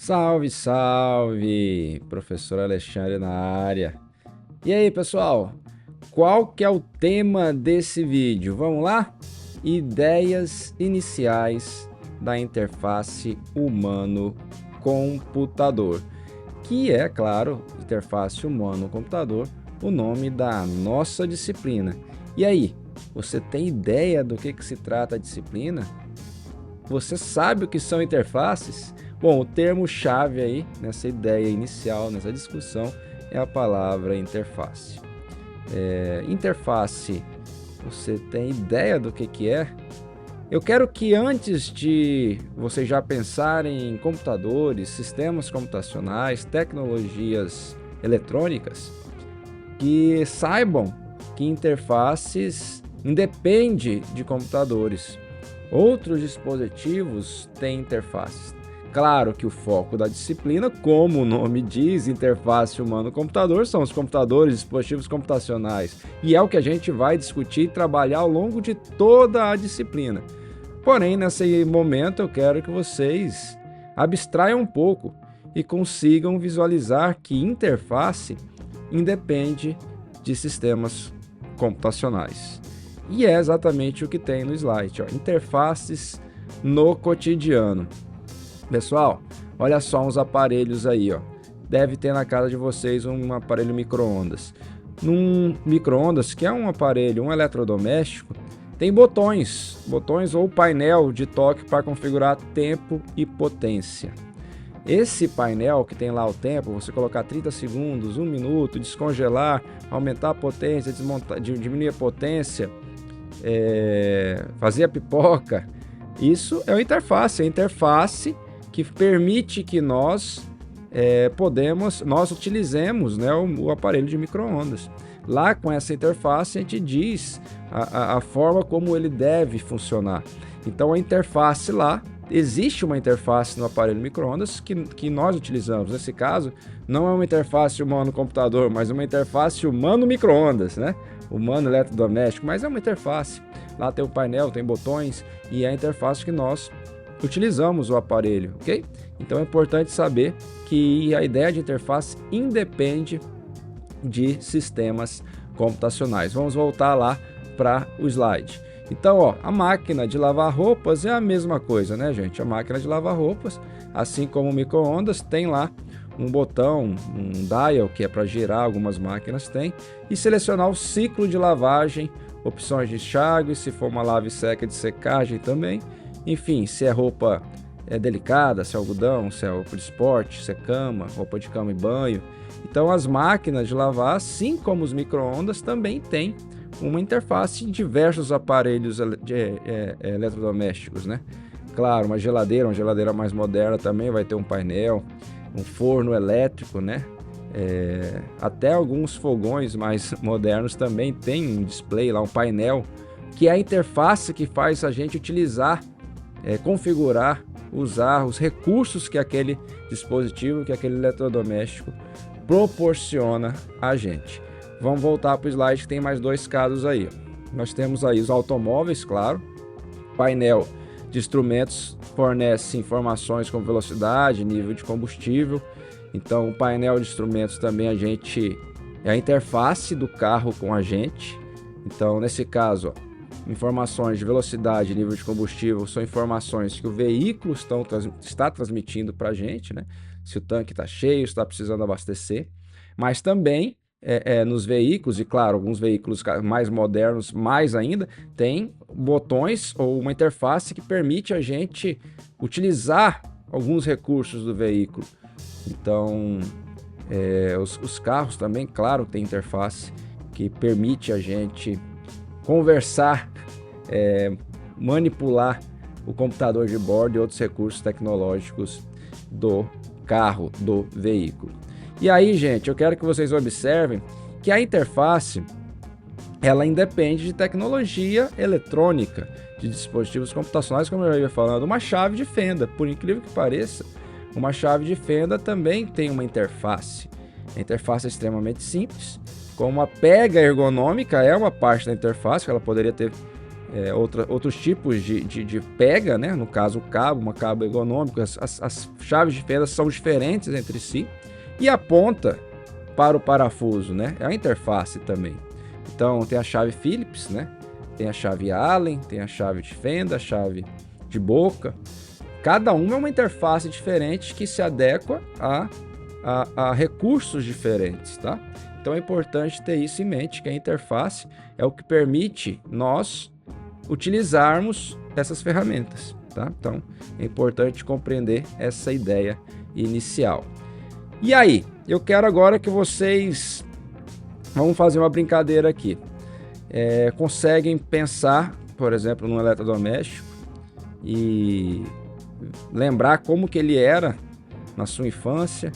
Salve, salve! Professor Alexandre na área. E aí, pessoal? Qual que é o tema desse vídeo? Vamos lá? Ideias iniciais da interface humano-computador, que é, claro, interface humano-computador, o nome da nossa disciplina. E aí, você tem ideia do que se trata a disciplina? Você sabe o que são interfaces? Bom, o termo-chave aí, nessa ideia inicial, nessa discussão, é a palavra interface. Interface, você tem ideia do que é? Eu quero que antes de vocês já pensarem em computadores, sistemas computacionais, tecnologias eletrônicas, que saibam que interfaces independem de computadores. Outros dispositivos têm interfaces. Claro que o foco da disciplina, como o nome diz, interface humano-computador, são os computadores, dispositivos computacionais. E é o que a gente vai discutir e trabalhar ao longo de toda a disciplina. Porém, nesse momento, eu quero que vocês abstraiam um pouco e consigam visualizar que interface independe de sistemas computacionais. E é exatamente o que tem no slide, ó, interfaces no cotidiano. Pessoal, olha só uns aparelhos aí, ó. Deve ter na casa de vocês um aparelho micro-ondas. Num micro-ondas, que é um aparelho, um eletrodoméstico, tem botões ou painel de toque para configurar tempo e potência. Esse painel que tem lá o tempo, você colocar 30 segundos, 1 minuto, descongelar, aumentar a potência, diminuir a potência, fazer a pipoca, isso é a interface que permite que nós utilizemos, né, o aparelho de micro-ondas. Lá com essa interface a gente diz a forma como ele deve funcionar. Então a interface lá, existe uma interface no aparelho micro-ondas que nós utilizamos. Nesse caso, não é uma interface humano-computador, mas uma interface humano-micro-ondas, né? Humano-eletrodoméstico, mas é uma interface. Lá tem o painel, tem botões e é a interface que nós utilizamos o aparelho, ok? Então é importante saber que a ideia de interface independe de sistemas computacionais. Vamos voltar lá para o slide. Então, ó, a máquina de lavar roupas é a mesma coisa, né, gente? A máquina de lavar roupas, assim como o micro-ondas, tem lá um botão, um dial, que é para girar, algumas máquinas têm, e selecionar o ciclo de lavagem, opções de enxágue, se for uma lave seca de secagem também. Enfim, se é roupa delicada, se é algodão, se é roupa de esporte, se é cama, roupa de cama e banho. Então as máquinas de lavar, assim como os micro-ondas, também têm uma interface em diversos aparelhos eletrodomésticos, né? Claro, uma geladeira mais moderna também vai ter um painel, um forno elétrico, né? Até alguns fogões mais modernos também tem um display lá, um painel, que é a interface que faz a gente utilizar, configurar, usar os recursos que aquele dispositivo, que aquele eletrodoméstico proporciona a gente. Vamos voltar para o slide que tem mais dois casos aí. Nós temos aí os automóveis, claro. Painel de instrumentos fornece informações como velocidade, nível de combustível. Então, o painel de instrumentos também é a interface do carro com a gente. Então, nesse caso, ó, informações de velocidade e nível de combustível são informações que o veículo está transmitindo para a gente, né? Se o tanque está cheio, se está precisando abastecer. Mas também nos veículos, e claro, alguns veículos mais modernos, mais ainda, tem botões ou uma interface que permite a gente utilizar alguns recursos do veículo. Então, os carros também, claro, tem interface que permite a gente conversar, manipular o computador de bordo e outros recursos tecnológicos do carro, do veículo. E aí, gente, eu quero que vocês observem que a interface, ela independe de tecnologia eletrônica, de dispositivos computacionais, como eu já ia falando. Uma chave de fenda, por incrível que pareça, uma chave de fenda também tem uma interface. A interface é extremamente simples, como a pega ergonômica é uma parte da interface, que ela poderia ter outros tipos de pega, né? No caso, o cabo, uma cabo ergonômico, as chaves de fenda são diferentes entre si. E a ponta para o parafuso, né? É a interface também. Então, tem a chave Phillips, né? Tem a chave Allen, tem a chave de fenda, a chave de boca. Cada uma é uma interface diferente que se adequa a recursos diferentes, tá? Então é importante ter isso em mente, que a interface é o que permite nós utilizarmos essas ferramentas, tá? Então é importante compreender essa ideia inicial. E aí, eu quero agora que vocês, vamos fazer uma brincadeira aqui, conseguem pensar, por exemplo, num eletrodoméstico e lembrar como que ele era na sua infância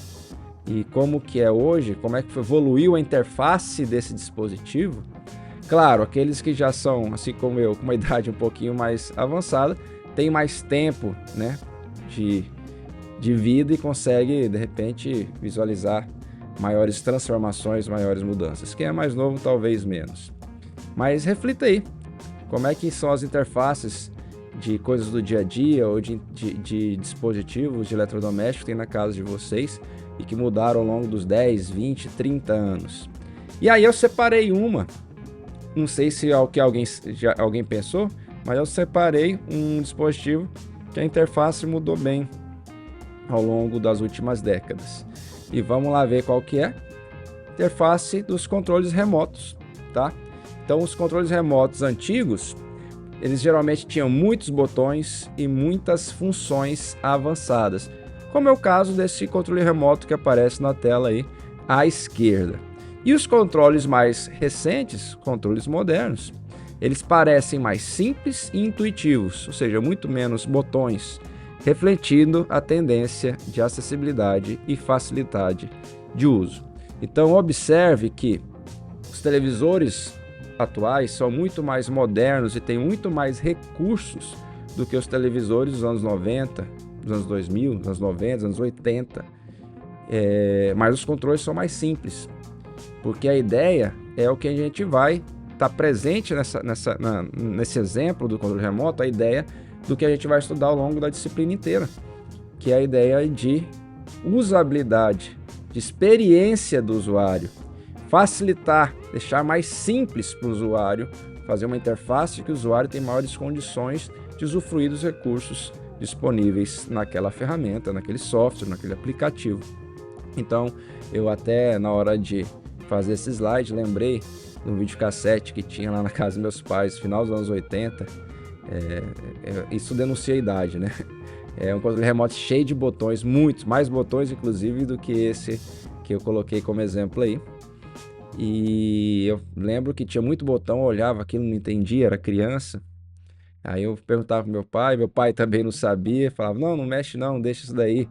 e como que é hoje, como é que evoluiu a interface desse dispositivo. Claro, aqueles que já são, assim como eu, com uma idade um pouquinho mais avançada, tem mais tempo, né, de vida e consegue, de repente, visualizar maiores transformações, maiores mudanças. Quem é mais novo, talvez menos. Mas reflita aí, como é que são as interfaces de coisas do dia a dia ou de dispositivos de eletrodomésticos que tem na casa de vocês e que mudaram ao longo dos 10, 20, 30 anos. E aí eu separei uma, não sei se alguém pensou, mas eu separei um dispositivo que a interface mudou bem ao longo das últimas décadas. E vamos lá ver qual que é. Interface dos controles remotos, tá? Então os controles remotos antigos, eles geralmente tinham muitos botões e muitas funções avançadas, como é o caso desse controle remoto que aparece na tela aí à esquerda. E os controles mais recentes, controles modernos, eles parecem mais simples e intuitivos, ou seja, muito menos botões, refletindo a tendência de acessibilidade e facilidade de uso. Então observe que os televisores atuais são muito mais modernos e têm muito mais recursos do que os televisores dos anos 90, dos anos 2000, dos anos 90, dos anos 80. Mas os controles são mais simples, porque a ideia é o que a gente vai estar presente nesse exemplo do controle remoto, a ideia do que a gente vai estudar ao longo da disciplina inteira, que é a ideia de usabilidade, de experiência do usuário, facilitar, deixar mais simples para o usuário, fazer uma interface que o usuário tem maiores condições de usufruir dos recursos disponíveis naquela ferramenta, naquele software, naquele aplicativo. Então, eu até na hora de fazer esse slide, lembrei de um videocassete que tinha lá na casa dos meus pais, final dos anos 80, isso denuncia a idade, né? É um controle remoto cheio de botões, muitos, mais botões inclusive do que esse que eu coloquei como exemplo aí. E eu lembro que tinha muito botão, eu olhava aquilo, não entendia, era criança. Aí eu perguntava pro meu pai também não sabia, falava, não mexe não, deixa isso daí.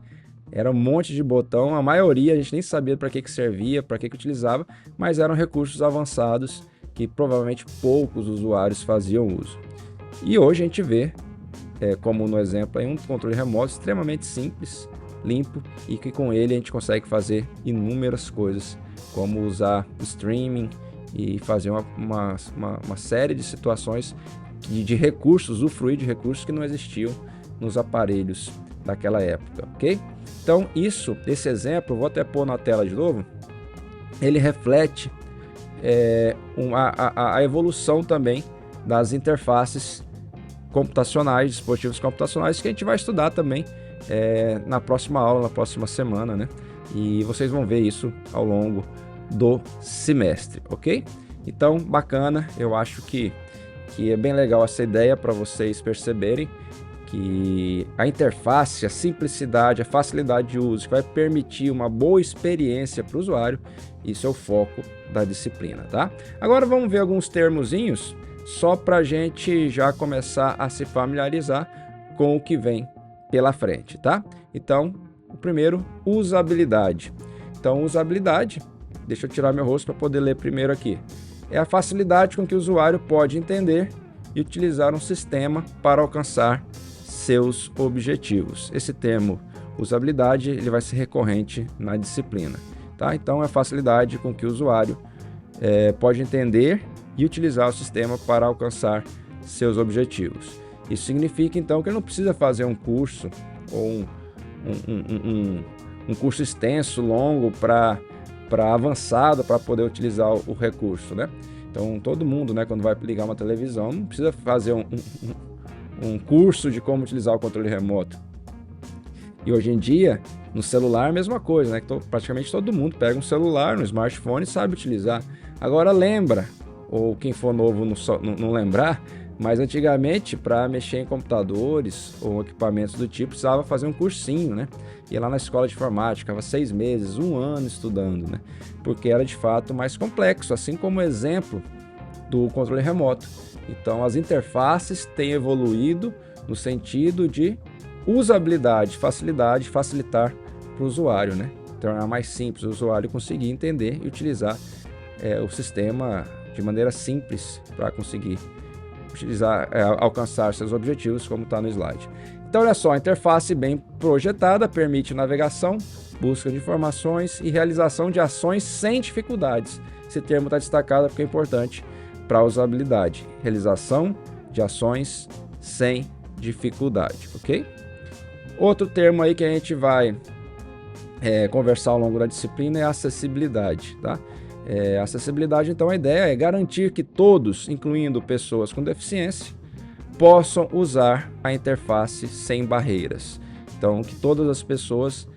Era um monte de botão, a maioria a gente nem sabia para que servia, para que utilizava, mas eram recursos avançados que provavelmente poucos usuários faziam uso. E hoje a gente vê, como no exemplo, aí, um controle remoto extremamente simples, limpo, e que com ele a gente consegue fazer inúmeras coisas, como usar o streaming e fazer uma série de situações de recursos, usufruir de recursos que não existiam nos aparelhos daquela época, ok? Então esse exemplo, vou até pôr na tela de novo, ele reflete a evolução também das interfaces computacionais, dispositivos computacionais, que a gente vai estudar também na próxima aula, na próxima semana, né? E vocês vão ver isso ao longo do semestre, ok? Então, bacana, eu acho que é bem legal essa ideia para vocês perceberem que a interface, a simplicidade, a facilidade de uso, que vai permitir uma boa experiência para o usuário, isso é o foco da disciplina, tá? Agora vamos ver alguns termozinhos, só para a gente já começar a se familiarizar com o que vem pela frente, tá? Então, o primeiro, usabilidade. Então, usabilidade, deixa eu tirar meu rosto para poder ler primeiro aqui. É a facilidade com que o usuário pode entender e utilizar um sistema para alcançar seus objetivos. Esse termo, usabilidade, ele vai ser recorrente na disciplina, tá? Então, é a facilidade com que o usuário pode entender e utilizar o sistema para alcançar seus objetivos. Isso significa, então, que ele não precisa fazer um curso ou um curso extenso, longo, para avançado, para poder utilizar o recurso, né? Então, todo mundo, né, quando vai ligar uma televisão, não precisa fazer um curso de como utilizar o controle remoto. E hoje em dia, no celular é a mesma coisa, né? Praticamente todo mundo pega um celular, no smartphone e sabe utilizar. Agora lembra, ou quem for novo não lembrar, mas antigamente, para mexer em computadores ou equipamentos do tipo, precisava fazer um cursinho, né? Ia lá na escola de informática, ficava 6 meses, 1 ano estudando, né? Porque era de fato mais complexo, assim como o exemplo do controle remoto. Então, as interfaces têm evoluído no sentido de usabilidade, facilidade, facilitar para o usuário, né? Tornar mais simples o usuário conseguir entender e utilizar o sistema de maneira simples para conseguir alcançar seus objetivos, como está no slide. Então, olha só, a interface bem projetada permite navegação, busca de informações e realização de ações sem dificuldades. Esse termo está destacado porque é importante para a usabilidade. Realização de ações sem dificuldade, ok? Outro termo aí que a gente vai conversar ao longo da disciplina é acessibilidade, tá? Acessibilidade, então, a ideia é garantir que todos, incluindo pessoas com deficiência, possam usar a interface sem barreiras. Então, que todas as pessoas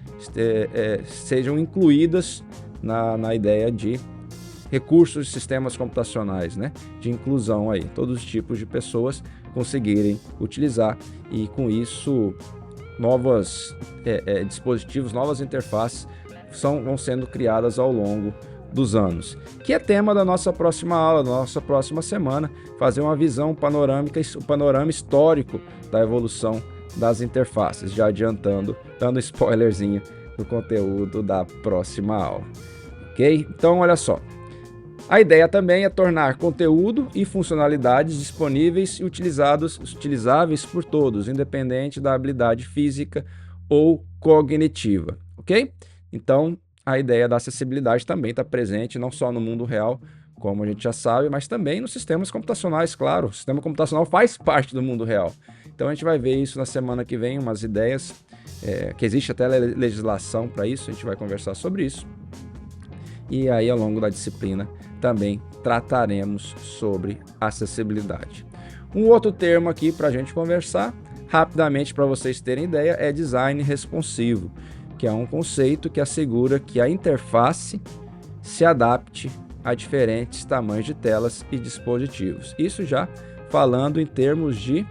sejam incluídas na ideia de recursos de sistemas computacionais, né? De inclusão aí, todos os tipos de pessoas conseguirem utilizar e, com isso, novos dispositivos, novas interfaces vão sendo criadas ao longo dos anos, que é tema da nossa próxima aula, da nossa próxima semana, fazer uma visão panorâmica, o panorama histórico da evolução das interfaces, já adiantando, dando spoilerzinho do conteúdo da próxima aula, ok? Então, olha só, a ideia também é tornar conteúdo e funcionalidades disponíveis e utilizáveis por todos, independente da habilidade física ou cognitiva, ok? Então, a ideia da acessibilidade também está presente não só no mundo real, como a gente já sabe, mas também nos sistemas computacionais, claro. O sistema computacional faz parte do mundo real. Então a gente vai ver isso na semana que vem, umas ideias, que existe até legislação para isso, a gente vai conversar sobre isso. E aí, ao longo da disciplina, também trataremos sobre acessibilidade. Um outro termo aqui para a gente conversar, rapidamente para vocês terem ideia, é design responsivo, que é um conceito que assegura que a interface se adapte a diferentes tamanhos de telas e dispositivos. Isso já falando em termos de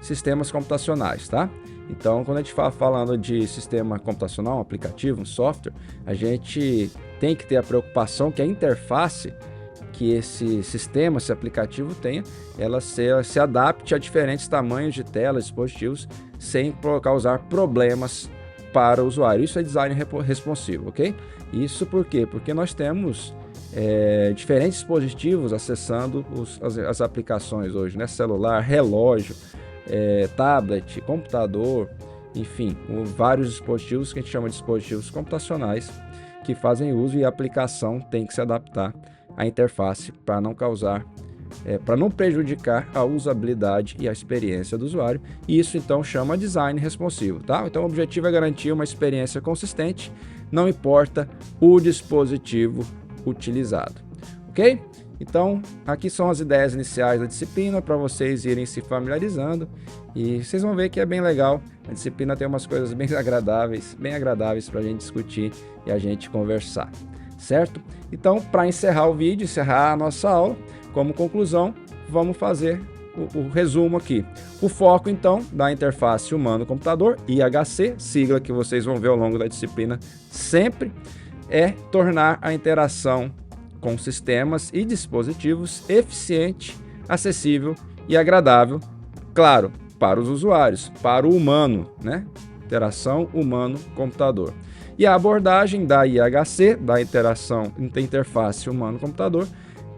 sistemas computacionais, tá? Então, quando a gente fala falando de sistema computacional, um aplicativo, um software, a gente tem que ter a preocupação que a interface que esse sistema, esse aplicativo tenha, ela se adapte a diferentes tamanhos de telas, dispositivos, sem causar problemas para o usuário. Isso é design responsivo, ok? Isso por quê? Porque nós temos diferentes dispositivos acessando as aplicações hoje, né? Celular, relógio, tablet, computador, enfim, vários dispositivos que a gente chama de dispositivos computacionais que fazem uso, e a aplicação tem que se adaptar à interface para não causar, para não prejudicar a usabilidade e a experiência do usuário. E isso então chama design responsivo, tá? Então o objetivo é garantir uma experiência consistente, não importa o dispositivo utilizado, ok? Então, aqui são as ideias iniciais da disciplina para vocês irem se familiarizando, e vocês vão ver que é bem legal. A disciplina tem umas coisas bem agradáveis para a gente discutir e a gente conversar, certo? Então, para encerrar o vídeo, encerrar a nossa aula, como conclusão, vamos fazer o resumo aqui. O foco, então, da interface humano-computador, IHC, sigla que vocês vão ver ao longo da disciplina sempre, é tornar a interação com sistemas e dispositivos eficiente, acessível e agradável, claro, para os usuários, para o humano, né? Interação humano-computador. E a abordagem da IHC, da interface humano-computador,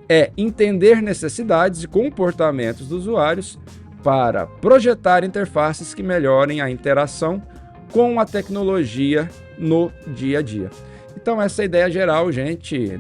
é entender necessidades e comportamentos dos usuários para projetar interfaces que melhorem a interação com a tecnologia no dia a dia. Então, essa é a ideia geral, gente,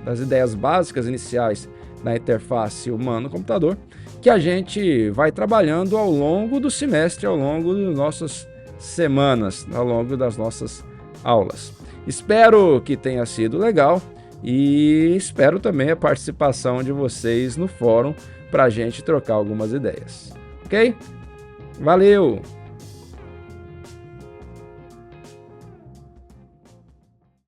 das ideias básicas iniciais da interface humano-computador. que a gente vai trabalhando ao longo do semestre, ao longo das nossas semanas, ao longo das nossas aulas. Espero que tenha sido legal e espero também a participação de vocês no fórum para a gente trocar algumas ideias. Ok? Valeu!